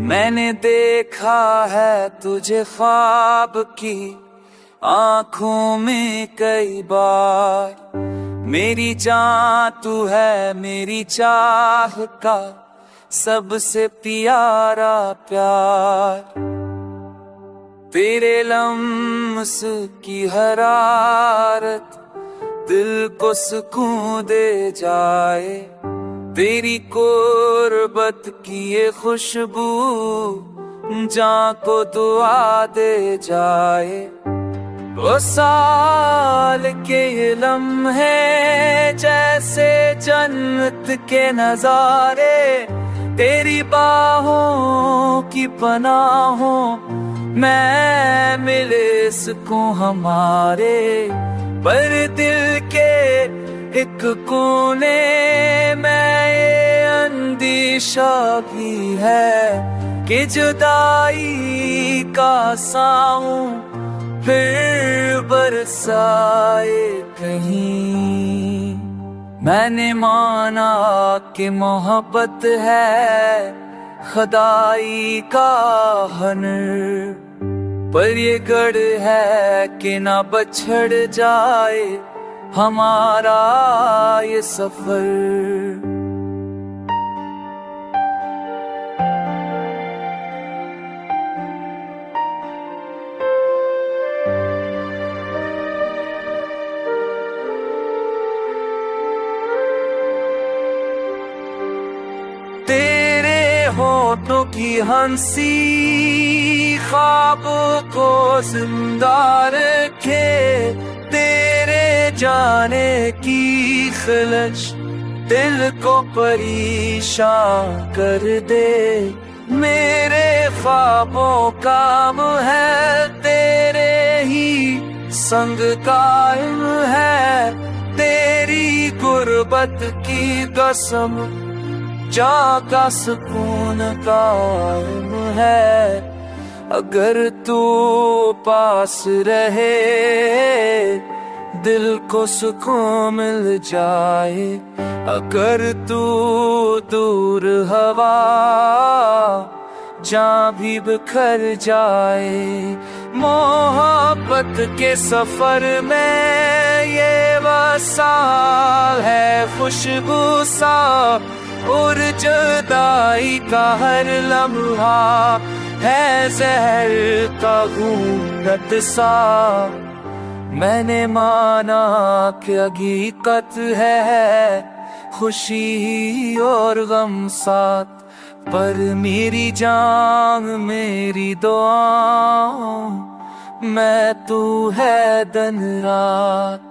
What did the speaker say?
मैंने देखा है तुझे ख्वाब की आंखों में कई बार। मेरी जान तू है मेरी चाह का सबसे प्यारा प्यार। तेरे लम्स की हरारत दिल को सुकून दे जाए। तेरी कुर्बत की ये खुशबू जान को दुआ दे जाए। वो साल के ये लम्हे जैसे जन्नत के नजारे। तेरी बाहों की पनाहों मैं मिले सकूं हमारे। पर दिल के एक कोने में ये अंदेशा भी है कि जुदाई का साऊं फिर बरसाए कहीं। मैंने माना कि मोहब्बत है खुदाई का हुनर, पर ये गढ़ है कि ना बछड़ जाए हमारा ये सफर। तेरे होठों की हंसी ख्वाब को जिंदा रखे। तेरे जाने की खलश दिल को परेशान कर दे। मेरे ख्वाबों का है तेरे ही संग कायम है। तेरी गुर्बत की कसम जा का सुकून कायम है। अगर तू पास रहे दिल को सुकून मिल जाए। अगर तू दूर हवा जहाँ भी बिखर जाए। मोहब्बत के सफर में ये वसाल है खुशबू सा, और जुदाई का हर लम्हा है जहर का घूंघट सा। मैंने माना कि हकीकत है खुशी और गम साथ। पर मेरी जान मेरी दुआ मैं तू है दिन रात।